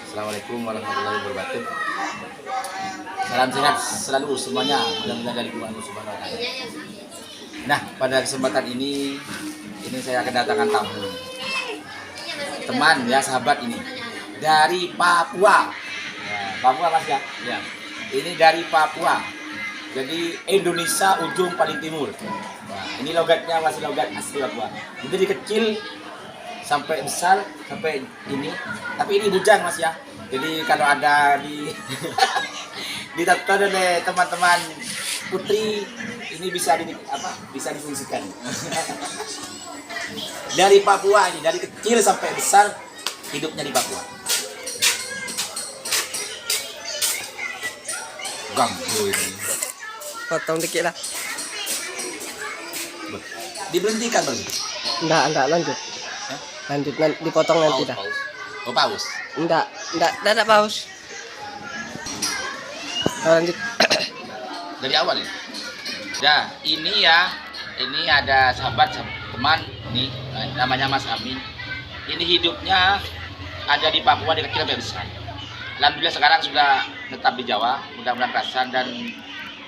Assalamualaikum warahmatullahi wabarakatuh. Salam sehat selalu semuanya. Mudah-mudahan dari Tuhan Subhanahu wa Ta'ala. Nah, pada kesempatan ini saya kedatangan tamu. Teman ya, sahabat ini dari Papua. Ya, Papua Mas ya? Ya. Ini dari Papua. Jadi Indonesia ujung paling timur. Nah, ini logatnya masih logat asli Papua. Jadi dari kecil sampai besar sampai ini, tapi ini bujang Mas ya. Jadi kalau ada di ditonton oleh teman-teman putri, ini bisa bisa difungsikan. Dari Papua ini, dari kecil sampai besar hidupnya di Papua. Ganggu ini. Potong dikit lah. Diberhentikan bang? Enggak lanjut. Hah? Lanjut dipotong nanti dah. Oh paus. Enggak paus. Lanjut. Dari awal ya. Nah, ini ada sahabat teman nih, namanya Mas Amin. Ini hidupnya ada di Papua dari kecil sampai besar. Alhamdulillah sekarang sudah tetap di Jawa, mudah-mudahan kerasan dan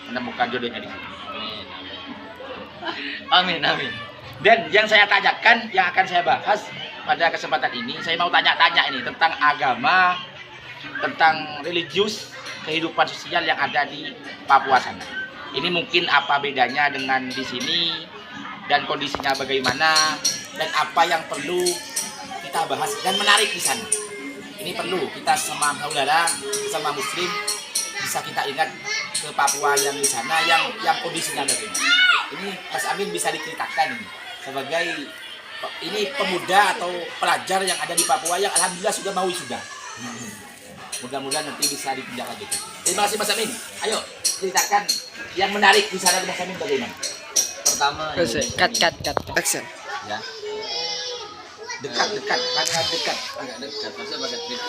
menemukan jodohnya di sini. Amin, amin. Dan yang saya tanyakan, yang akan saya bahas pada kesempatan ini, saya mau tanya-tanya ini tentang agama, tentang religius, kehidupan sosial yang ada di Papua sana. Ini mungkin apa bedanya dengan di sini dan kondisinya bagaimana dan apa yang perlu kita bahas dan menarik di sana. Ini perlu kita sama saudara, sama muslim bisa kita ingat ke Papua yang di sana yang kondisinya bagaimana. Ini Mas Amin bisa diceritakan ini sebagai ini pemuda atau pelajar yang ada di Papua yang alhamdulillah sudah mau wisuda. Mudah-mudahan nanti bisa ditindaklanjuti. Terima kasih Mas Amin. Ayo ceritakan yang menarik di sana Mas Amin bagaimana? Pertama Cut. Action. Ya. Dekat. Agak dekat. Maksudnya agak dekat.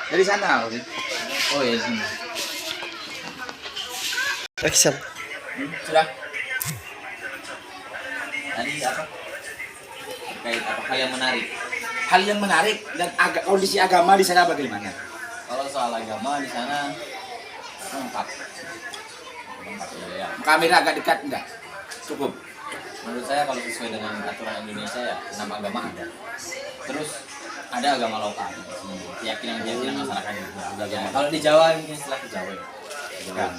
Dari sana, oh ya sini. Action. Sudah. Tadi apa? Terkait apa hal yang menarik? Hal yang menarik dan kondisi agama di sana bagaimana? Kalau soal agama di sana lengkap ya. Kamera agak dekat enggak? Cukup. Menurut saya kalau sesuai dengan aturan Indonesia ya 6 agama ada. Terus ada agama lokal, keyakinan masyarakat juga. Ya, kalau di Jawa mungkin istilah Jawa ya. Jawa.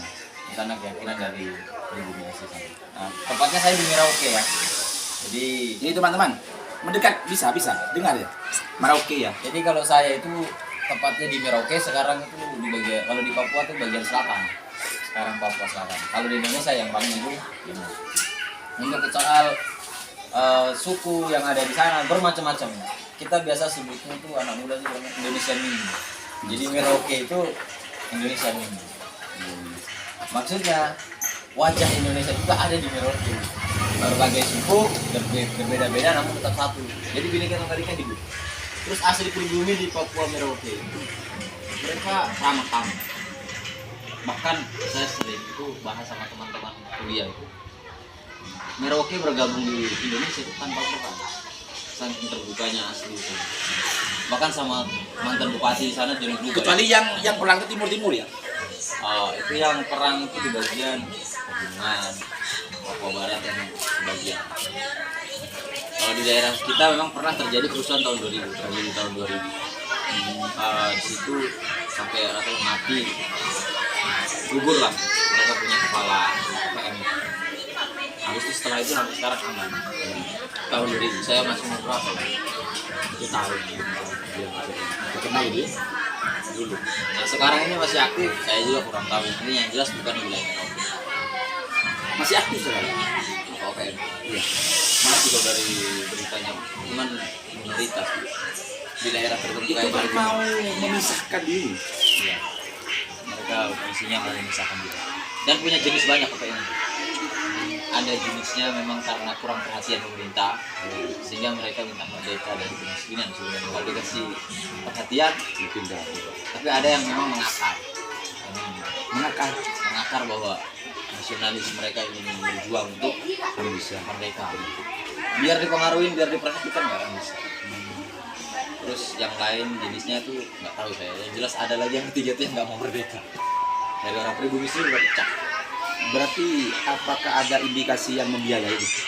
Di sana keyakinan dari pribumi asli sana. Nah, tepatnya saya di Merauke ya. Jadi ini teman-teman mendekat bisa dengar ya. Merauke ya. Jadi kalau saya itu tepatnya di Merauke, sekarang itu di bagian, kalau di Papua itu bagian selatan. Sekarang Papua Selatan. Kalau di Indonesia yang paling itu timur. Untuk soal suku yang ada di sana bermacam-macam. Kita biasa sebutnya itu anak muda itu Indonesia Mini. Jadi Merauke itu Indonesia Mini. Maksudnya wajah Indonesia juga ada di Merauke. Berbagai suku berbeda-beda namun tetap satu. Jadi Bhinneka Tunggal Ika hidup. Terus asli pribumi di Papua Merauke mereka ramah tamah. Bahkan saya sering itu bahas sama teman-teman kuliah itu. Merauke bergabung di Indonesia itu tanpa perang. Saking terbukanya asli itu. Bahkan sama mantan bupati di sana jadi juga. Kecuali yang perang ke timur ya. Itu yang perang itu di bagian Pegunungan, Papua Barat yang sebagian. Kalau di daerah kita memang pernah terjadi kerusuhan tahun 2000, tragedi tahun 2000. Di situ sampai rata mati, gugur lah. Mereka punya kepala PM. Habis itu setelah itu sampai sekarang aman. Tahun 2000 saya masih umur berapa? 1 tahun. Kenal ini Dulu. Nah sekarang ini masih aktif. Saya juga kurang tahu. Ini yang jelas bukan di wilayah Merauke. masih aktif sekarang. Oke. Iya. Masih kalau dari beritanya, cuman minoritas di daerah tertentu Itu kayak kan Bali. mau memisahkan diri. Iya. Mereka isinya mau memisahkan juga. Dan punya jenis banyak KPM. Ada jenisnya memang karena kurang perhatian pemerintah, sehingga mereka minta merdeka dari kemiskinan. Sebenarnya kalau dikasih perhatian, dipindah. Tapi ada yang memang mengakar. Mengakar bahwa nasionalis mereka ingin berjuang untuk Indonesia merdeka. Biar dipengaruhi, biar diperhatikan nggak bisa. Terus yang lain jenisnya tuh nggak tahu saya. Yang jelas ada lagi yang ketiga tuh yang nggak mau merdeka. Dari orang pribumi sih udah pecah. Berarti apakah ada indikasi yang membiayai itu?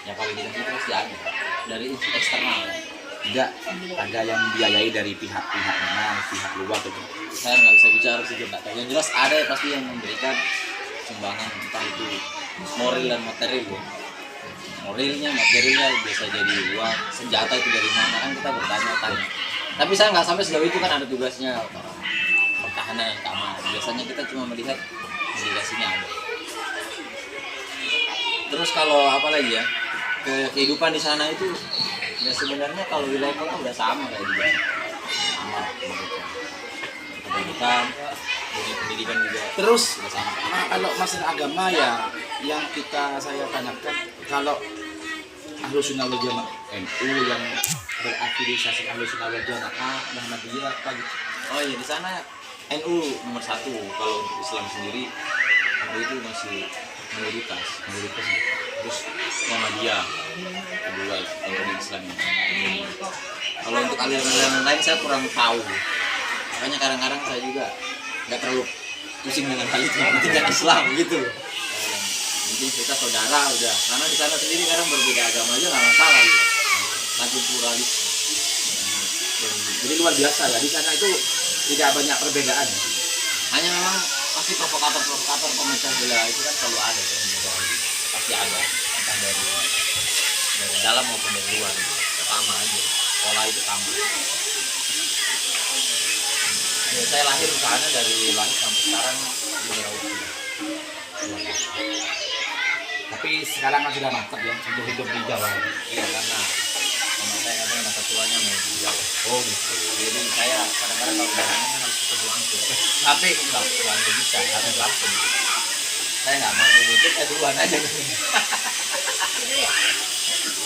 Ya kalau indikasi itu pasti ada. Dari eksternal. Tidak ada yang membiayai dari pihak-pihak mana, pihak luar gitu. Saya nggak bisa bicara sih, nggak tahu. Yang jelas ada ya pasti yang memberikan sumbangan, entah itu moral dan material ya. Moralnya, materialnya bisa jadi uang, senjata itu dari mana kan kita bertanya-tanya. Tapi saya nggak sampai sejauh itu, kan ada tugasnya pertahanan dan keamanan. Biasanya kita cuma melihat indikasinya ada. Terus kalau apa lagi ya, kehidupan di sana itu ya sebenarnya kalau wilayah kota udah sama kayak di Jawa. Sama pendidikan, dunia pendidikan juga. Terus udah sama. nah, kalau masalah agama ya yang saya tanyakan, kalau Ahlus Sunnah wal Jamaah NU yang berafiliasi Ahlus Sunnah wal Jamaah Muhammadiyah apa gitu. Oh iya, di sana NU nomor 1. Kalau untuk Islam sendiri NU itu masih mayoritas ya. Terus Muhammadiyah kedua untuk di Islam ini. Kalau untuk aliran-aliran lain saya kurang tahu, makanya kadang-kadang saya juga nggak terlalu pusing dengan hal itu, yang penting kan Islam gitu. Mungkin kita saudara udah, karena di sana sendiri kadang berbeda agama aja nggak masalah gitu. Makin pluralis. Jadi luar biasa ya, di sana itu tidak banyak perbedaan. Hanya memang pasti provokator pemecah belah itu kan selalu ada kan, pasti ada, entah dari dalam maupun dari luar, sama aja, pola itu sama. Ya, saya lahir di sana dari lahir sampai sekarang di Merauke. Tapi sekarang kan sudah mantap ya untuk hidup di Jawa. Iya, karena mama saya katanya masa tuanya mau di Jawa. Oh gitu. Jadi saya kadang-kadang kalau udah kangen harus ketemu langsung. Tapi nggak bisa, harus langsung. Saya nggak mampu nutup, duluan aja.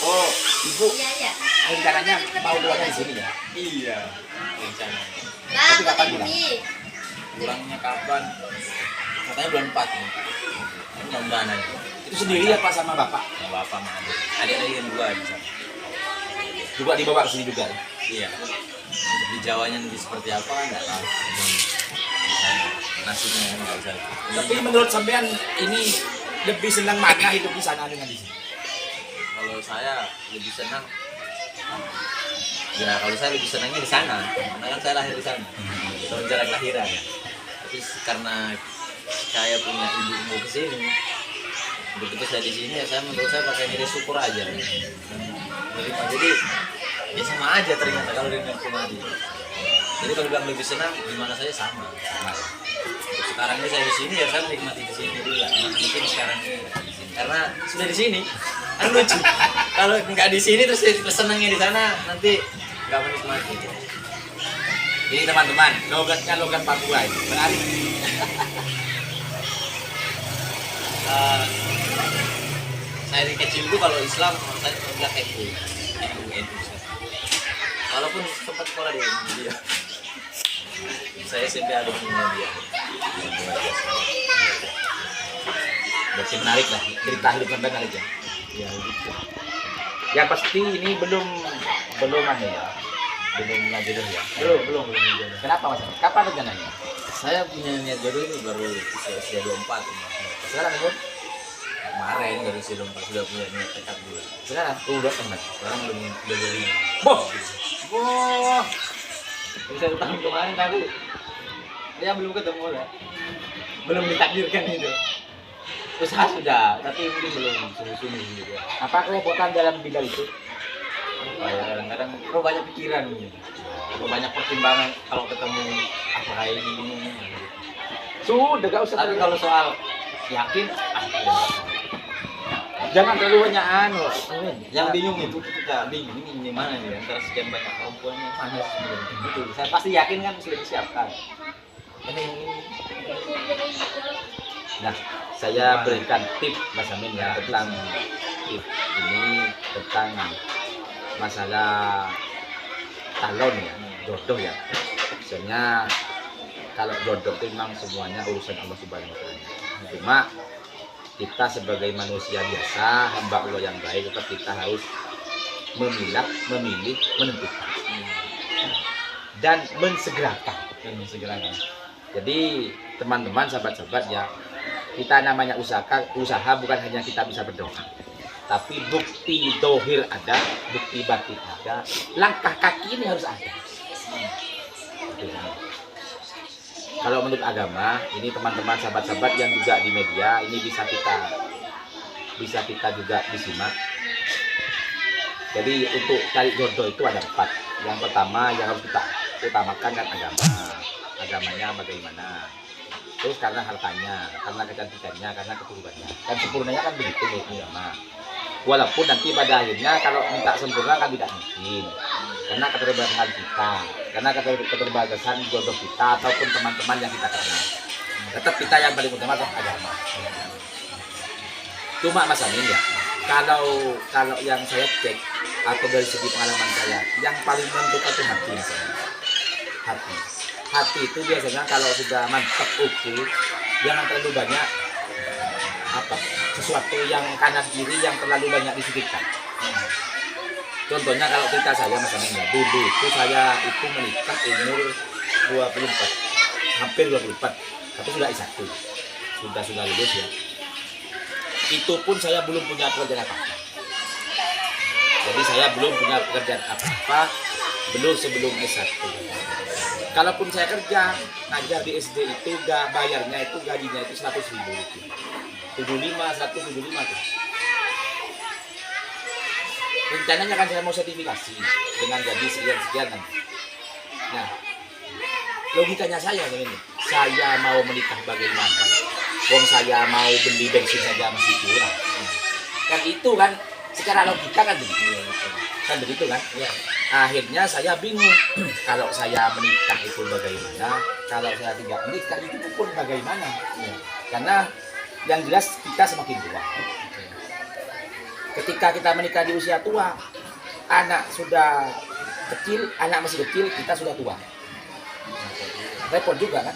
Oh, ibu Iya. rencananya mau keluarnya di sini ya? Iya, rencananya. Tapi kapan pulang? Pulangnya kapan? Katanya bulan 4 nih. Mudah-mudahan aja. Itu sendiri apa sama bapak? Sama bapak sama adik. Adik yang 2 di sana. Juga dibawa ke sini juga. Iya. Untuk di Jawanya nanti seperti apa nggak tahu. Nasibnya nggak bisa. Tapi menurut sampean ini lebih senang mana hidup di sana dengan di sini? Kalau saya lebih senang, ya kalau saya lebih senangnya di sana, karena kan saya lahir di sana, semenjak kelahiran ya. Tapi karena saya punya ibu mau ke sini, begitu saya di sini ya saya menurut saya pakai nilai syukur aja. Menerima. Jadi ya sama aja ternyata kalau dengan mati. Jadi kalau bilang lebih senang, gimana saja sama. Sekarang ini saya di sini ya saya menikmati di sini dulu ya. Mungkin sekarang ini di sini. Karena sudah di sini, kan lucu. Kalau nggak di sini terus senangnya di sana, nanti nggak menikmati. Ini teman-teman, logatnya logat Papua ini. Menarik. Saya dari kecil itu kalau Islam saya bilang NU. Walaupun sempat sekolah di India. Saya SMP ada di India. Berarti menarik lah, cerita hidup sampean menarik ya. Ya gitu. Yang pasti ini belum anu ya. Belum ngaji dulu ya. Belum. Kenapa Mas? Kapan rencananya? Saya punya niat jodoh ini baru usia 24 ini. Sekarang umur? Kemarin dari usia 24 sudah punya niat tekad dulu. Sekarang udah pernah. Sekarang udah jadi. Boh. Boh. Bisa tahun kemarin tapi ya belum ketemu lah. Belum ditakdirkan itu. Usaha sudah, tapi mungkin belum sungguh-sungguh gitu. Apa kerepotan dalam bidang itu? Kadang-kadang terlalu banyak pikiran gitu. Terlalu banyak pertimbangan kalau ketemu apa kayak ini. Sudah gak usah. Tapi kalau soal yakin, jangan terlalu banyak anu. yang bingung itu kita bingung ini mana nih antara sekian banyak perempuan yang mana sebenarnya. Betul, saya pasti yakin kan sudah disiapkan. Ini Nah, saya berikan tip Mas Amin ya tentang tip ini tentang masalah calon ya, jodoh ya. Misalnya kalau jodoh itu memang semuanya urusan Allah Subhanahu wa taala. Cuma kita sebagai manusia biasa, hamba Allah yang baik, tetap kita harus memilih, menentukan. dan mensegerakan. Dan segerakan. Jadi teman-teman, sahabat-sahabat ya, kita namanya usaha bukan hanya kita bisa berdoa, tapi bukti dohir ada, bukti batin ada, langkah kaki ini harus ada. Kalau menurut agama, ini teman-teman sahabat-sahabat yang juga di media, ini bisa kita juga disimak. Jadi untuk cari jodoh itu ada 4. Yang pertama yang harus kita utamakan kan agama. Agamanya bagaimana. Terus karena hartanya, karena kecantikannya, karena keturunan. Dan sempurnanya kan begitu menurut agama. Walaupun nanti pada akhirnya kalau minta sempurna kan tidak mungkin. Karena keterbatasan kita, karena keterbatasan jodoh kita ataupun teman-teman yang kita kenal. Tetap kita yang paling utama adalah agama. Cuma Mas Amin ya, kalau yang saya cek atau dari segi pengalaman saya, yang paling menentukan itu hati misalnya. Hati itu biasanya kalau sudah mantap oke, jangan terlalu banyak sesuatu yang kanan kiri yang terlalu banyak disisipkan. Contohnya kalau kita saya misalnya dulu itu saya itu menikah umur 24, hampir 24, tapi sudah S1, sudah lulus ya. Itu pun saya belum punya pekerjaan apa-apa. Jadi saya belum punya pekerjaan apa-apa, belum sebelum S1. Kalaupun saya kerja, ngajar di SD itu bayarnya itu gajinya itu 100.000 itu. 175 tuh. Rencananya kan saya mau sertifikasi dengan gaji sekian nanti. Nah, logikanya saya begini, saya mau menikah bagaimana? Wong saya mau beli bensin saja masih kurang. Kan itu kan secara logika kan begitu. Kan begitu kan? Ya. Akhirnya saya bingung. Kalau saya menikah itu bagaimana? Kalau saya tidak menikah itu pun bagaimana? Ya. Karena yang jelas kita semakin tua. Ketika kita menikah di usia tua, anak sudah kecil, anak masih kecil, kita sudah tua. Repot juga kan?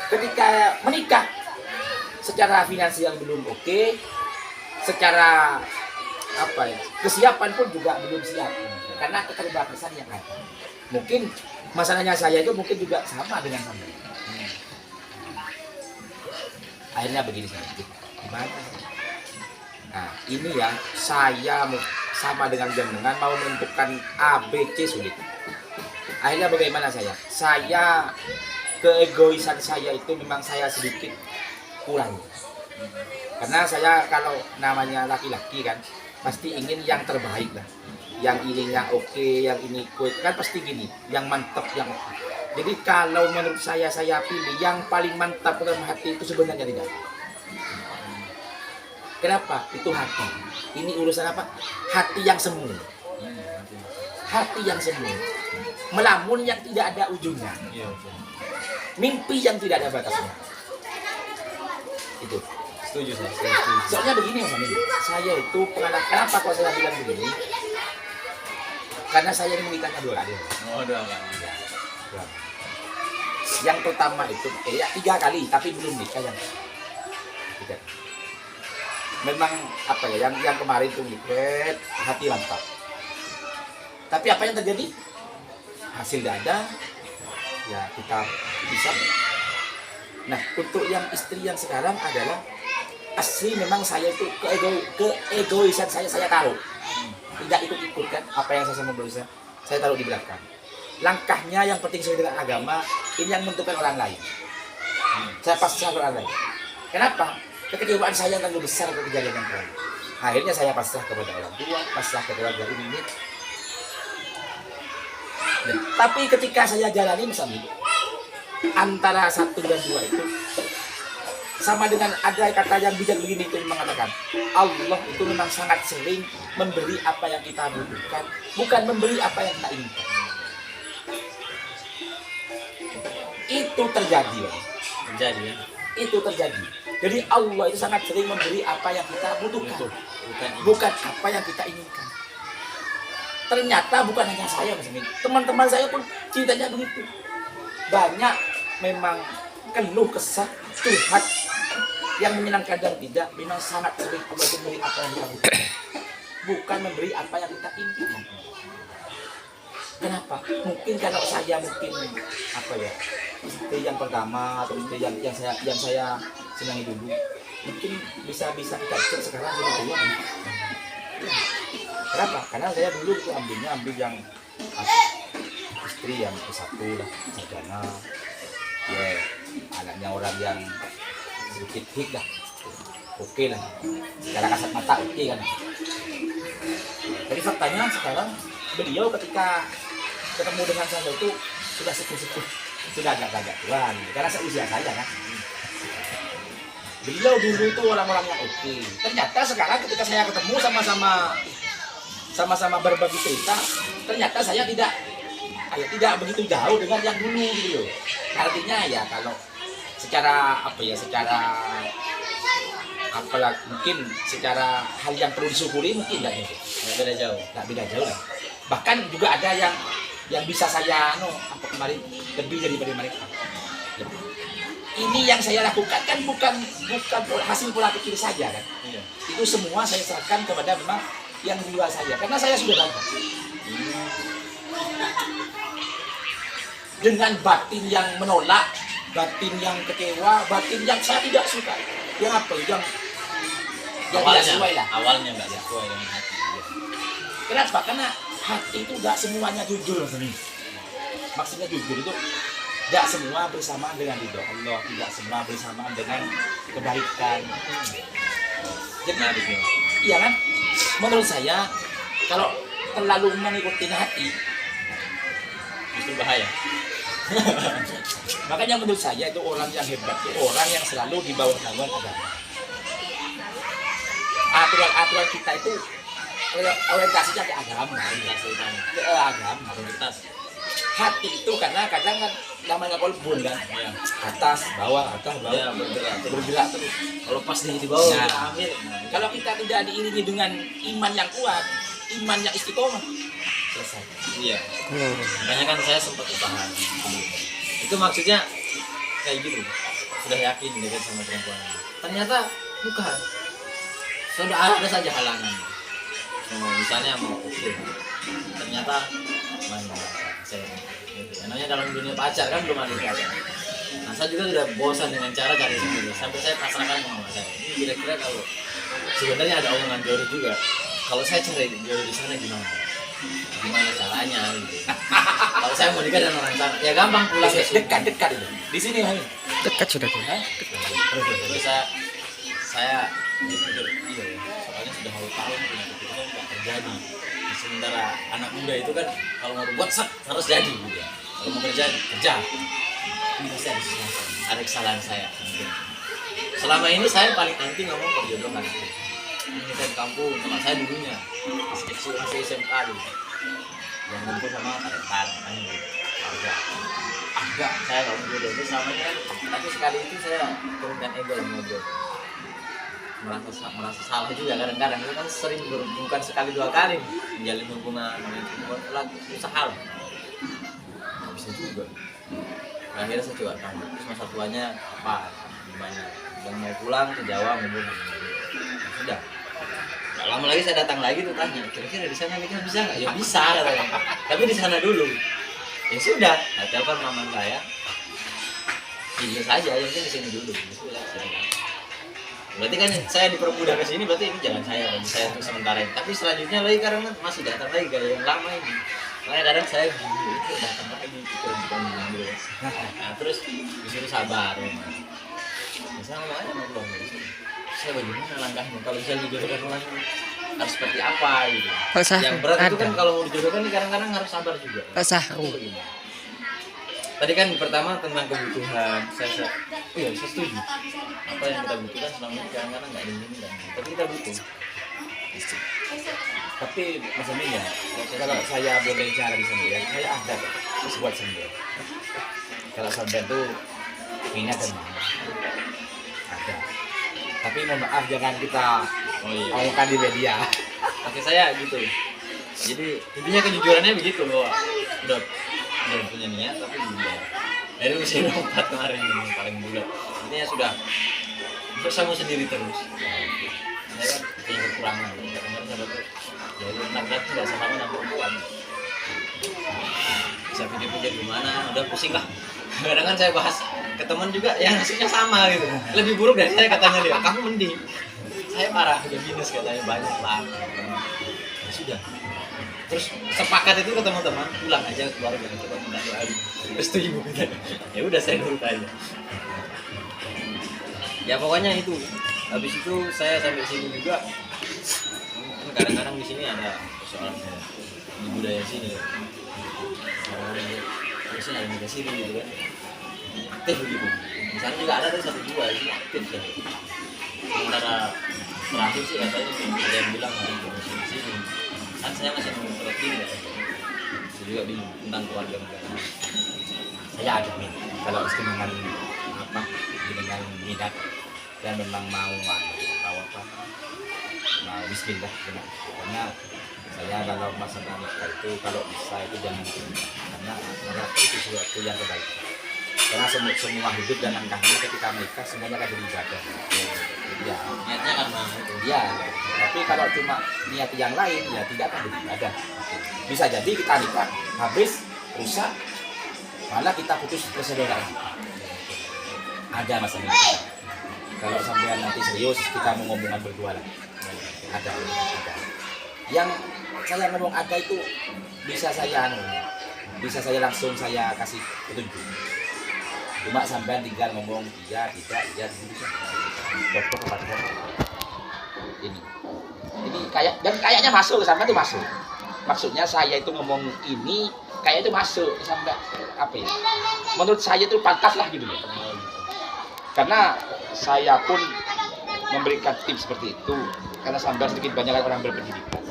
Ketika menikah, secara finansial belum oke, secara kesiapan pun juga belum siap, karena keterbatasan yang ada. Mungkin masalahnya saya itu mungkin juga sama dengan Anda. Akhirnya begini saja, gimana? Nah, ini ya, saya sama dengan jenengan mau menentukan A, B, C sulit. Akhirnya bagaimana saya? Saya, keegoisan saya itu memang saya sedikit kurang. Karena saya kalau namanya laki-laki kan, pasti ingin yang terbaik lah. Yang ininya oke, yang ini kuat, kan pasti gini, yang mantap, yang oke. Jadi kalau menurut saya pilih yang paling mantap dalam hati itu sebenarnya tidak. Kenapa? Itu hati. Ini urusan apa? Hati yang semu. Hati yang semu. Melamun yang tidak ada ujungnya. Mimpi yang tidak ada batasnya. Itu. Setuju saya. Soalnya begini Mas Amin. Saya itu pengalaman. Kenapa kok saya bilang begini? Karena saya ini menikahnya 2 kali. Oh, 2 kali. Yang pertama itu 3 kali, tapi belum nikah yang 3. Memang yang kemarin itu nikah hati mantap. Tapi apa yang terjadi? Hasil tidak ada. Ya kita bisa. Nah, untuk yang istri yang sekarang adalah asli memang saya itu keegoisan saya tahu. Tidak ikut-ikut kan apa yang saya mau berusaha. Saya taruh di belakang. Langkahnya yang penting sesuai dengan agama, ini yang menentukan orang lain. Saya pasrah ke orang lain. Kenapa? Kekecewaan saya yang terlalu besar ke kejadian yang lain. Akhirnya saya pasrah kepada orang tua, pasrah kepada keluarga ini. Nah, tapi ketika saya jalani misalnya antara 1 dan 2 itu sama dengan ada kata yang bijak begini itu mengatakan Allah itu memang sangat sering memberi apa yang kita butuhkan, bukan memberi apa yang kita inginkan. Itu terjadi ya. Itu terjadi. Jadi Allah itu sangat sering memberi apa yang kita butuhkan, bukan apa yang kita inginkan. Ternyata bukan hanya saya, Mas Amin. Teman-teman saya pun ceritanya begitu. Banyak memang keluh kesah, curhat yang menyenangkan dan tidak, memang sangat sering Allah memberi apa yang kita butuhkan, bukan memberi apa yang kita inginkan. Kenapa? Mungkin kalau saya mungkin apa ya, istri yang pertama atau istri yang saya senangi dulu, mungkin bisa dikasih sekarang sudah tua. Kenapa? Karena saya dulu itu ambil yang istri yang ke-1 lah, sarjana, ya anaknya orang yang sedikit hik lah, oke lah, secara kasat mata oke kan. Jadi faktanya sekarang beliau ketika ketemu dengan saya itu sudah sepuh-sepuh, sudah agak tua, karena seusia saya kan. Beliau dulu itu orang-orang yang oke. Ternyata sekarang ketika saya ketemu sama-sama berbagi cerita, ternyata saya tidak begitu jauh dengan yang dulu gitu loh. Artinya ya kalau secara mungkin secara hal yang perlu disyukuri mungkin nggak beda jauh lah. Bahkan juga ada yang bisa saya kemarin lebih daripada mereka. Ini yang saya lakukan kan bukan hasil pola pikir saja kan. Iya. Itu semua saya serahkan kepada memang yang di luar saya, karena saya sudah tahu. Dengan batin yang menolak, batin yang kecewa, batin yang saya tidak suka, yang tidak sesuai lah. Awalnya nggak sesuai dengan hati. Kenapa? Karena hati itu nggak semuanya jujur. Maksudnya jujur itu tidak semua bersamaan dengan ridho Allah, tidak semua bersamaan dengan kebaikan. Jadi, iya kan? Menurut saya, kalau terlalu mengikuti hati, Justru bahaya. makanya menurut saya itu orang yang hebat, itu orang yang selalu di bawah naungan agama. Aturan kita itu orientasinya ke agama, ke agama. Hati itu karena kadang kan namanya kolbun kan, Ya. atas bawah Ya, bergerak terus. Kalau pas di bawah Nah, kita ambil. kalau kita tidak diiringi dengan iman yang kuat, iman yang istiqomah, selesai. Iya. Makanya kan saya sempat usaha. Itu maksudnya kayak gitu. Sudah yakin dekat sama perempuan. Ternyata bukan. Sudah ada saja halangan. Misalnya mau oke. Ternyata main saya. Namanya dalam dunia pacar kan belum ada pacar. Nah, saya juga sudah bosan dengan cara cari sendiri. Sampai saya pasrahkan ke mama saya. Ini kira-kira kalau sebenarnya ada omongan jodoh juga. Kalau saya cari jodoh di sana gimana? Gimana caranya gitu. Kalau saya mau nikah dengan orang sana, ya gampang pulang ke sini. Dekat itu. Di sini Hai. Dekat sudah tuh. Terus saya pikir iya ya, soalnya sudah tahun penyakit itu kan nggak terjadi. Sementara anak muda itu kan kalau mau buat harus jadi gitu ya. Kalau mau kerja. Ini pasti ada kesalahan saya. Selama ini saya paling anti ngomong perjodohan. Ini saya di kampung, sama saya dulunya masih SMK dulu. Yang ngumpul sama parentan, harga. Agak saya nggak mau jodoh itu sama kan. Tapi sekali itu saya turunkan ego yang ngobrol. Merasa salah juga kadang-kadang itu kan sering bukan sekali dua kali menjalin hubungan usaha lah. Nggak bisa juga. Akhirnya saya coba tanya, terus masa tuanya apa, gimana, yang mau pulang ke Jawa mau pulang. Sudah. Nggak lama lagi saya datang lagi tuh tanya, kira-kira di sana nikah bisa nggak? Ya bisa katanya. Tapi di sana dulu. Ya sudah, nah, telepon mama saya. Iya saja, yang penting di sini dulu. Ya sudah, berarti kan saya dipermudah ke sini, berarti ini jalan saya, bagi saya untuk sementara ini. Tapi selanjutnya lagi karena masih datang lagi gaya yang lama ini. Makanya kadang saya itu datang lagi pikiran gitu. Nah, terus disuruh sabar. Saya ngomong aja sama keluarga di sini. Saya bagaimana langkahnya kalau bisa dijodohkan orang harus seperti apa gitu. Yang berat itu kan kalau mau dijodohkan ini kadang-kadang harus sabar juga. Tadi kan pertama tentang kebutuhan, saya setuju. Apa yang kita butuhkan selama ini kadang-kadang nggak diinginkan, tapi kita butuh. Tapi Mas Amin ya, kalau saya boleh bicara di sini ya, saya ada terus buat sendiri. Kalau sampai itu minat dan mau ada. Tapi mohon maaf jangan kita omongkan di media. Oke saya gitu. Jadi intinya kejujurannya begitu bahwa udah punya niat tapi belum. Dari usia 4 kemarin ini paling bulat. Intinya sudah bersama sendiri terus. Saya kan punya kekurangan. Kemarin saya dapat jadi anak-anak tidak sama dengan perempuan. Saya pikir-pikir gimana, udah pusing lah. Kadang kan saya bahas ke teman juga yang hasilnya sama gitu. Lebih buruk dari saya katanya dia. Kamu mending. Saya parah, udah minus katanya banyak lah. Ya sudah. Terus sepakat itu ke teman-teman, pulang aja ke keluarga coba minta doa. Restu ibu kita. Ya udah saya nurut aja. Ya pokoknya itu. Habis itu saya sampai sini juga. Kadang-kadang di sini ada persoalan di budaya sini. Orang-orang di sini ada nikah siri gitu kan. Aktif begitu. Misalnya juga ada satu dua ini aktif ya. Sementara terakhir sih katanya ada yang bilang ada di sini. Kan saya masih menurut ini ya. Saya juga bingung tentang keluarga negara. Saya ada nih kalau dengan apa dengan minat dan memang mau tahu apa mau bismillah benar. Karena saya kalau masalah nikah itu kalau bisa itu jangan karena itu sesuatu yang kebaikan. Karena semua hidup dan langkahnya ketika menikah semuanya akan beribadah. Ya, Niatnya karena itu. ya. Tapi kalau cuma niat yang lain ya tidak akan beribadah. Bisa jadi kita nikah habis rusak malah kita putus persaudaraan. Ada masalah itu. Kalau sampai nanti serius kita mau ngomongan berdua lah. Ada. Yang saya ngomong ada itu bisa saya langsung saya kasih petunjuk. Cuma sampai tinggal ngomong iya tidak iya bisa. Dokter kepada ini kayaknya masuk sampai itu masuk. Maksudnya saya itu ngomong ini kayak itu masuk sampai apa ya? Menurut saya itu pantas lah gitu loh. Karena saya pun memberikan tips seperti itu karena sampai sedikit banyak orang berpendidikan.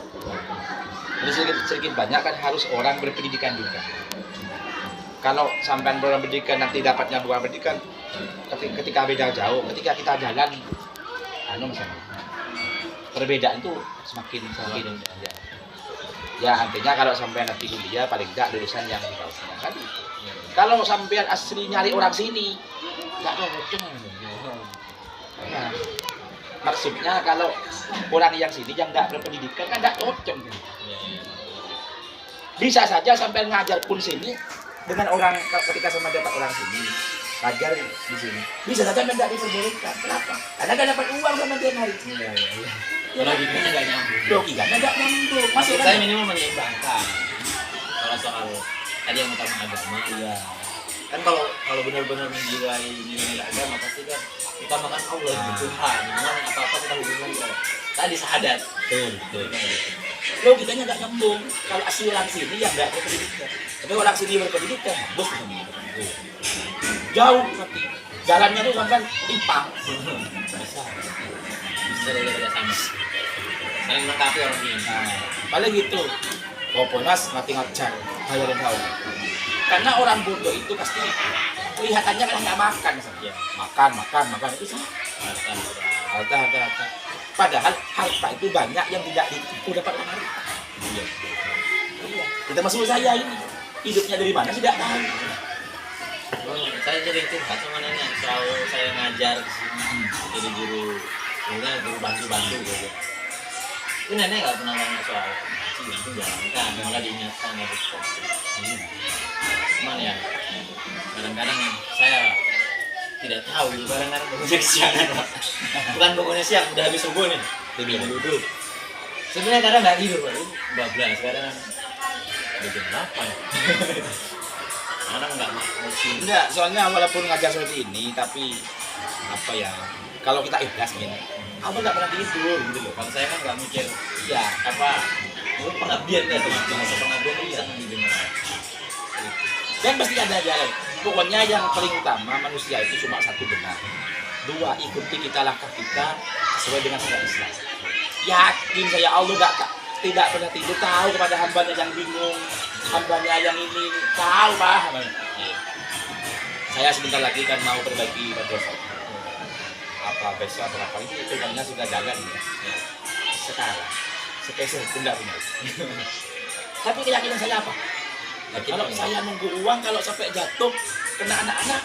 Jadi sedikit banyak kan harus orang berpendidikan juga. Kalau sampai orang berpendidikan nanti dapatnya bukan pendidikan ketika beda jauh, ketika kita jalan misalnya perbedaan itu semakin ya artinya kalau sampai nanti kuliah paling tidak lulusan yang di bawah kan. Kalau sampai asli nyari orang sini nggak cocok. Nah, maksudnya kalau orang yang sini yang nggak berpendidikan kan nggak cocok. Bisa saja sampai ngajar pun sini dengan orang ketika sama dapat orang sini ngajar di sini bisa saja tidak diperbolehkan. Kenapa? Karena nggak dapat uang sama dia hari. Logikanya nggak nyambung. Logikanya nggak nyambung. Maksud saya minimal menyeimbangkan. Kalau soal tadi yang utama agama, ya kan kalau benar-benar menjiwai nilai agama pasti kan kita makan Allah Tuhan. Memang apa-apa kita hubungan ke tadi syahadat. Betul. Logikanya nggak nyambung. Kalau asli orang sini yang nggak berpendidikan, tapi orang sini berpendidikan, bos jauh nanti jalannya tuh sampai timpang. Bisa daripada sama. Saling melengkapi orang ini. Paling gitu. Poponas mati ngajar, bayar dan tahu. Karena orang bodoh itu pasti kelihatannya kan nggak makan saja. Makan itu sih. Harta. Padahal harta itu banyak yang tidak ditipu dapat orang harta. Iya. Kita masuk saya ini hidupnya dari mana tidak tahu. Saya sering curhat sama nenek soal saya ngajar di sini jadi guru bantu gitu. Itu nenek nggak pernah nanya soal itu jalankan, malah diingatkan harus seperti cuman ya kadang-kadang saya tidak tahu itu kadang-kadang bangunnya kesiangan bukan bangunnya siang udah habis subuh nih duduk sebenarnya kadang nggak tidur Pak, 12 kadang jam 8 kadang nggak mau enggak, soalnya walaupun ngajar seperti ini tapi apa ya kalau kita ikhlas gini aku nggak pernah tidur gitu loh. kalau saya kan nggak mikir Ya apa pengabdian ya masa pengabdian itu sangat didengar dan pasti ada jalan. Pokoknya yang paling utama manusia itu cuma satu benar. Dua, ikuti kita langkah kita sesuai dengan syariat Islam. Yakin saya Allah tidak pernah tidur, tahu kepada hambanya yang bingung, hambanya yang ini tahu paham. Saya sebentar lagi kan mau perbaiki madrasah. Apa besok atau apa ini sebenarnya sudah jalan ya. Sekarang spesial pun tidak punya. Tapi keyakinan saya apa? Kalau saya nunggu uang, kalau sampai jatuh kena anak-anak,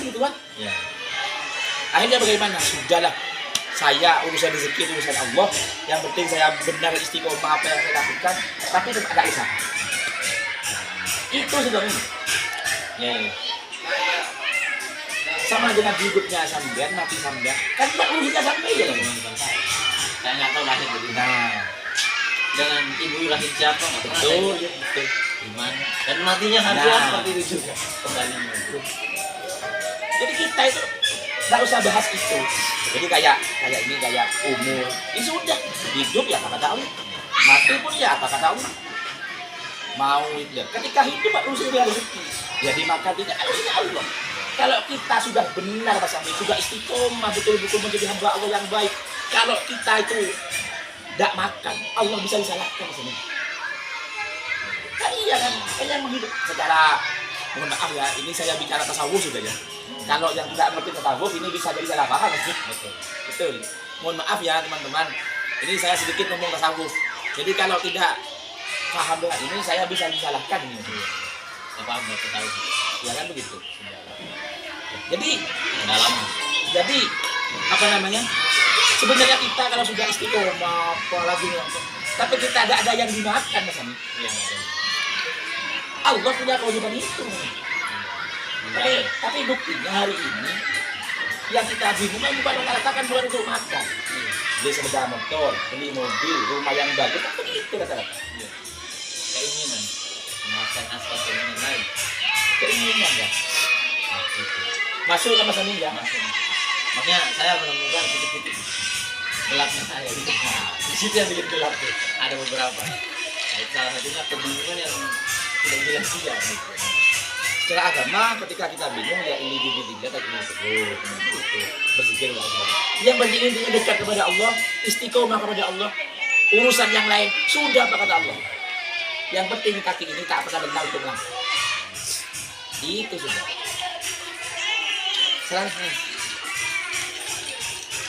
gitu kan? ya. Akhirnya bagaimana? Sudahlah, saya urusan rezeki urusan Allah. Yang penting saya benar istiqomah apa yang saya lakukan, tapi tetap ada usaha. Itu sudah ini. Ya, ya. Sama dengan hidupnya sampean, mati sampean. Kan tidak urusannya sampai ya. Saya nggak tahu lahir dari mana. Nah, Dengan ibu lahir siapa nggak pernah. betul, saya. ya, betul. Gimana? Dan matinya sama Nah. seperti itu juga. Kembali. Jadi kita itu nggak usah bahas itu. Jadi kayak ini kayak umur. Ini sudah hidup ya apa kata Allah. Mati pun ya apa kata Allah. Mau itu. Ketika hidup urusan dia rezeki. Jadi maka tidak ada Allah. Kalau kita sudah benar Mas Ami, sudah istiqomah betul-betul menjadi hamba Allah yang baik. Kalau kita itu tidak makan, Allah bisa disalahkan Mas Ami. Kan iya kan, kan yang menghidup secara, mohon maaf ya, ini saya bicara tasawuf sudah ya. Kalau yang tidak mengerti tasawuf ini bisa jadi salah paham Mas. Betul. Mohon maaf ya teman-teman, ini saya sedikit ngomong tasawuf. Jadi kalau tidak paham dengan ini, saya bisa disalahkan ini. Apa nggak tahu? Ya kan begitu. Jadi Pendalaman. Jadi apa namanya? Sebenarnya kita kalau sudah istiqomah apalagi tapi kita ada yang dimakan Mas Ami. Iya. Allah punya kewajiban itu. Tapi buktinya hari ini yang kita bingung kan bukan mengatakan bukan untuk makan. Beli sepeda motor, beli mobil, rumah yang bagus, apa itu rata-rata. Iya. Keinginan. Makan asal keinginan lain. Keinginan ya. Nah, itu. Masuk ke Mas Ami ya. Masuk. Makanya saya menemukan titik-titik gelapnya saya gitu. Nah, di situ yang bikin gelap tuh. Ada beberapa. Nah, salah satunya kebingungan yang tidak jelas juga. Gitu. Secara agama ketika kita bingung ya ini tiga tak ini itu berpikir yang penting intinya dekat kepada Allah, istiqomah kepada Allah. Urusan yang lain sudah apa kata Allah. Yang penting kaki ini tak pernah bentar untuk langkah. Itu sudah. Selanjutnya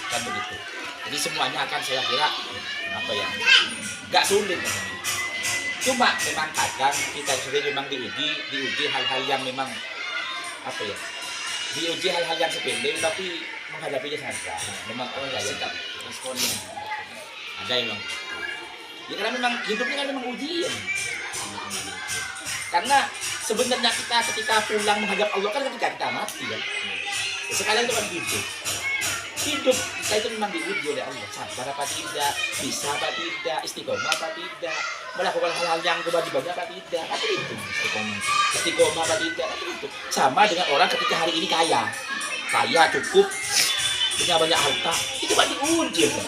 kan begitu. Jadi semuanya akan saya kira apa ya? Gak sulit. Cuma memang kadang kita sendiri memang diuji hal-hal yang memang apa ya? Diuji hal-hal yang sepele tapi menghadapinya saja. Memang ada sikap responnya. Ada yang memang. Ya karena memang hidupnya kan memang ujian. Karena sebenarnya kita ketika pulang menghadap Allah kan ketika kita mati kan. Sekalian itu kan hidup kita itu memang diuji oleh Allah, sabar apa tidak, bisa apa tidak, istiqomah apa tidak, melakukan hal-hal yang kewajibannya apa tidak, apa itu istiqomah apa tidak, apa itu sama dengan orang ketika hari ini kaya cukup punya banyak harta, itu kan diuji kan?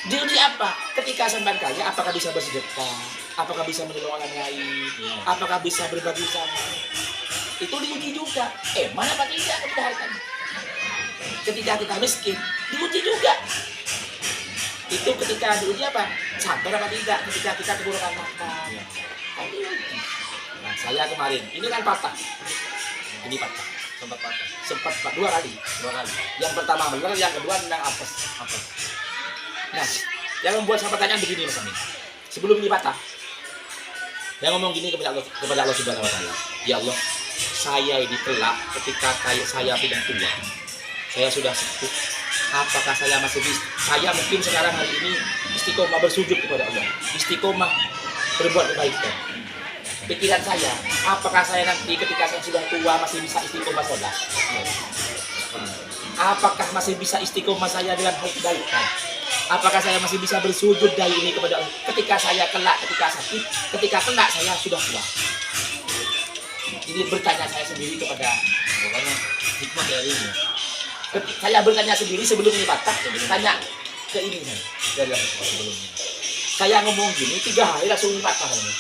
Diuji apa? Ketika sampai kaya, apakah bisa bersedekah, apakah bisa menolong orang lain, apakah bisa berbagi sama, itu diuji juga. Mana apa tidak ketika hartanya? Ketika kita miskin, diuji juga. Itu ketika diuji apa? Sabar apa tidak? Ketika kita kekurangan makan, kan diuji. Nah, saya kemarin, ini kan patah. Ini patah, sempat patah, dua kali. Yang pertama benar, yang kedua tentang apes. Nah, yang membuat saya pertanyaan begini Mas Amin. Sebelum ini patah, yang ngomong gini kepada Allah Subhanahu Wa Taala. Ya Allah, saya ini kelak ketika saya sudah tua. Saya sudah sepuh. Apakah saya masih bisa? Saya mungkin sekarang hari ini istiqomah bersujud kepada Allah. Istiqomah berbuat kebaikan. Pikiran saya, apakah saya nanti ketika saya sudah tua masih bisa istiqomah sholat? Apakah masih bisa istiqomah saya dengan hal kebaikan? Apakah saya masih bisa bersujud dari ini kepada Allah? Ketika saya kelak, ketika sakit, ketika kelak saya sudah tua. Ini bertanya saya sendiri kepada Pokoknya hikmah dari ini. saya bertanya sendiri sebelum ini patah, tanya ke ini dari sebelumnya. Saya ngomong gini 3 hari langsung ini patah ini.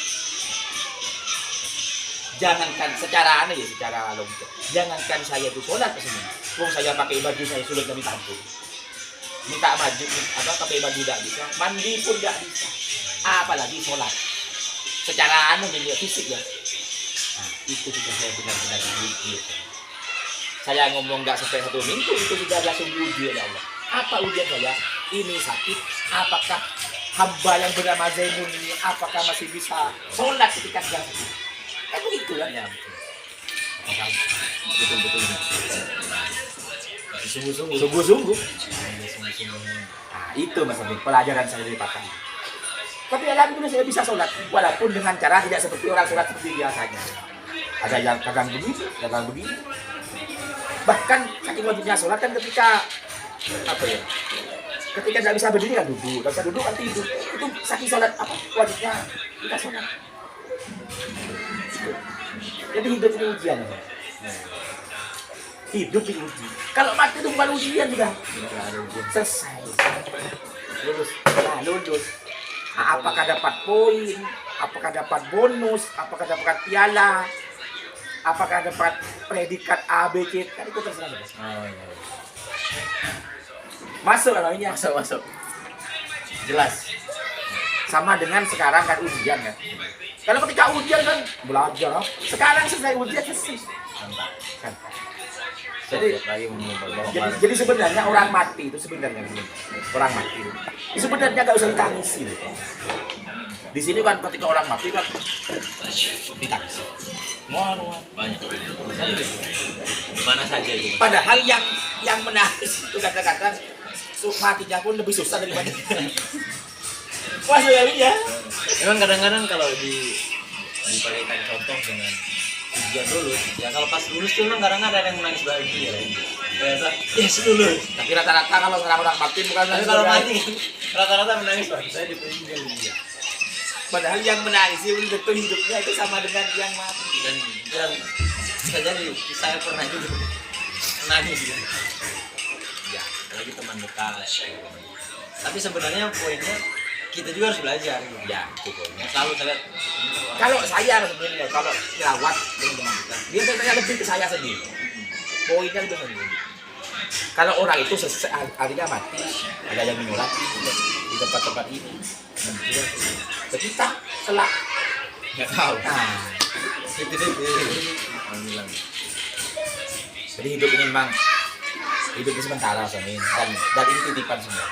Jangankan secara aneh ya, secara logika. Jangankan saya itu sholat kesini. Wong saya pakai baju saya sulit kami tampil. Minta baju apa pakai baju tidak bisa, mandi pun tidak bisa. Apalagi sholat. Secara aneh ya fisik ya. Nah, itu juga saya benar-benar diuji. Saya ngomong nggak sampai 1 minggu itu sudah langsung diuji oleh Allah. Apa ujian saya? Ini sakit. Apakah hamba yang bernama Zainul ini apakah masih bisa sholat ketika sedang sakit? Kan begitu kan? Ya, betul. Sungguh-sungguh. Sungguh-sungguh. Nah, itu Mas Amin, pelajaran saya dari patah. Tapi alhamdulillah saya bisa sholat, walaupun dengan cara tidak seperti orang sholat seperti biasanya. Ada yang kadang begini. Bahkan saking wajibnya sholat kan ketika apa ya? Ketika tidak bisa berdiri kan duduk, tidak bisa duduk kan tidur. Itu saking sholat apa wajibnya kita sholat. Jadi hidup ini ujian. Hidup ini ujian. Kalau mati itu bukan ujian sudah. Selesai. Lulus. Nah, apakah dapat poin? Apakah dapat bonus? Apakah dapat piala? Apakah dapat predikat A, B, C? Kan itu terserah. Masuk kalau ini masuk. Jelas. Sama dengan sekarang kan ujian kan. Kalau ketika ujian kan belajar. Sekarang selesai ujian selesai. Kan. Jadi sebenarnya orang mati itu sebenarnya nggak usah ditangisi. Di sini kan ketika orang mati kan ditangisi. Banyak. Di mana saja itu. Padahal yang menangis itu kata-kata matinya pun lebih susah daripada wah ya. Memang kadang-kadang kalau diberikan contoh dengan ujian lulus, ya kalau pas lulus tuh memang kadang-kadang ada yang menangis bahagia. Biasa, yes lulus. Tapi rata-rata kalau orang mati bukan Tapi kalau mati, rata-rata menangis bahagia. Saya dipenjara dia. Padahal yang menangis itu betul hidupnya itu sama dengan yang mati. Dan yang bisa jadi saya pernah juga menangis gitu. Ya, lagi teman dekat. Tapi sebenarnya poinnya kita juga harus belajar gitu. Ya, itu poinnya. Selalu saya lihat Kalau saya sebenarnya kalau jerawat dengan teman kita, dia biasanya lebih ke saya sendiri. Poinnya lebih sendiri. Kalau orang itu artinya mati, ada yang menyolati di tempat-tempat ini. Kita kelak nggak tahu. Nah, Itu. Alhamdulillah. jadi hidup ini memang hidup ini sementara, Sonin. Dan ini titipan semua.